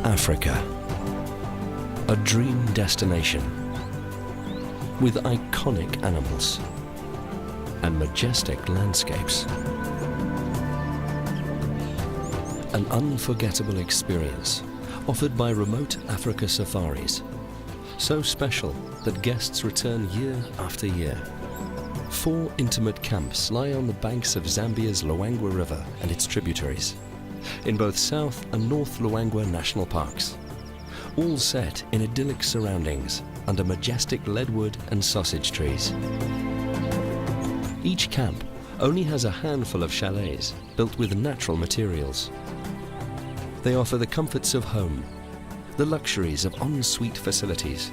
Africa, a dream destination with iconic animals and majestic landscapes. An unforgettable experience offered by Remote Africa Safaris, so special that guests return year after year. 4 intimate camps lie on the banks of Zambia's Luangwa River and its tributaries, in both South and North Luangwa National Parks, all set in idyllic surroundings under majestic leadwood and sausage trees. Each camp only has a handful of chalets built with natural materials. They offer the comforts of home, the luxuries of en-suite facilities,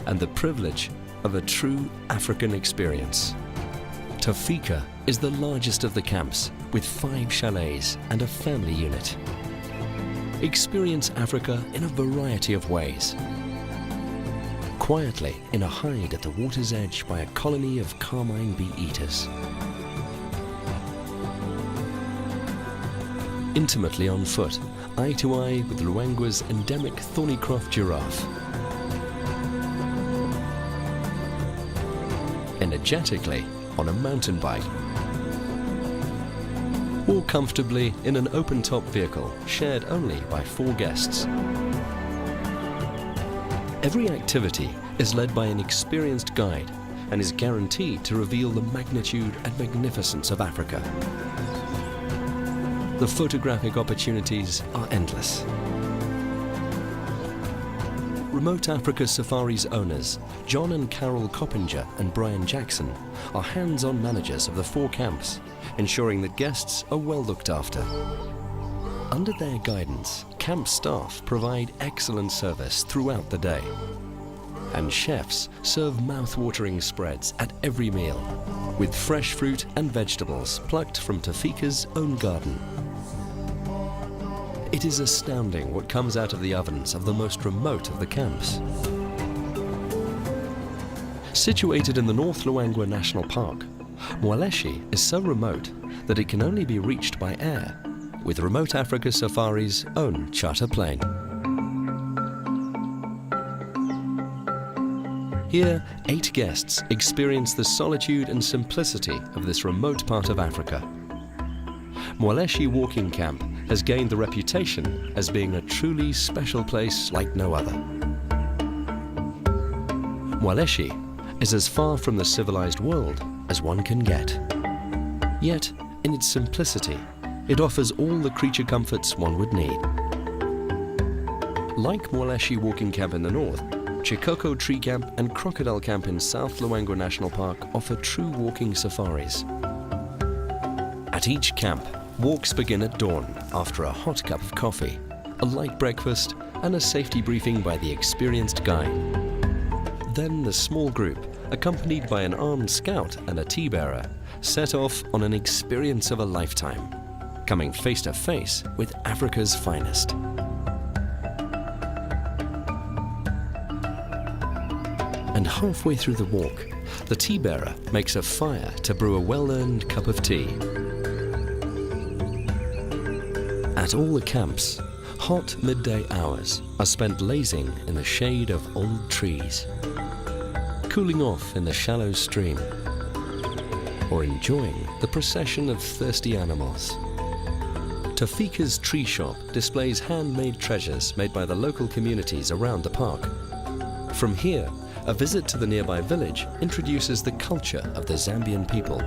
and the privilege of a true African experience. Tafika is the largest of the camps, with 5 chalets and a family unit. Experience Africa in a variety of ways. Quietly in a hide at the water's edge by a colony of carmine bee-eaters. Intimately on foot, eye to eye with Luangwa's endemic thorny-croft giraffe. Energetically on a mountain bike. Or comfortably in an open-top vehicle shared only by 4 guests. Every activity is led by an experienced guide and is guaranteed to reveal the magnitude and magnificence of Africa. The photographic opportunities are endless. Remote Africa Safaris owners, John and Carol Coppinger and Brian Jackson, are hands-on managers of the 4 camps, ensuring that guests are well looked after. Under their guidance, camp staff provide excellent service throughout the day. And chefs serve mouth-watering spreads at every meal, with fresh fruit and vegetables plucked from Tafika's own garden. It is astounding what comes out of the ovens of the most remote of the camps. Situated in the North Luangwa National Park, Mwaleshi is so remote that it can only be reached by air, with Remote Africa Safari's own charter plane. Here, 8 guests experience the solitude and simplicity of this remote part of Africa. Mwaleshi Walking Camp has gained the reputation as being a truly special place like no other. Mwaleshi is as far from the civilized world as one can get. Yet, in its simplicity, it offers all the creature comforts one would need. Like Mwaleshi Walking Camp in the north, Chikoko Tree Camp and Crocodile Camp in South Luangwa National Park offer true walking safaris. At each camp, walks begin at dawn after a hot cup of coffee, a light breakfast, and a safety briefing by the experienced guide. Then the small group, accompanied by an armed scout and a tea bearer, set off on an experience of a lifetime, coming face to face with Africa's finest. And halfway through the walk, the tea bearer makes a fire to brew a well-earned cup of tea. At all the camps, hot midday hours are spent lazing in the shade of old trees, cooling off in the shallow stream, or enjoying the procession of thirsty animals. Tafika's tree shop displays handmade treasures made by the local communities around the park. From here, a visit to the nearby village introduces the culture of the Zambian people.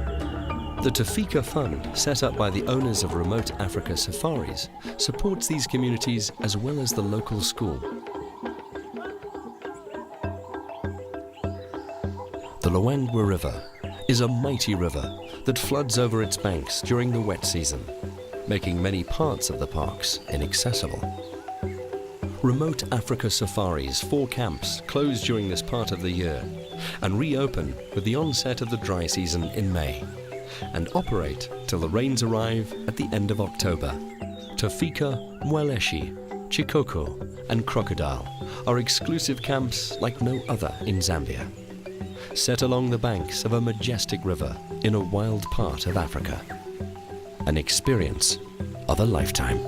The Tafika Fund, set up by the owners of Remote Africa Safaris, supports these communities as well as the local school. The Luangwa River is a mighty river that floods over its banks during the wet season, making many parts of the parks inaccessible. Remote Africa Safaris 4 camps close during this part of the year and reopen with the onset of the dry season in May, and operate till the rains arrive at the end of October. Tafika, Mwaleshi, Chikoko and Crocodile are exclusive camps like no other in Zambia, set along the banks of a majestic river in a wild part of Africa. An experience of a lifetime.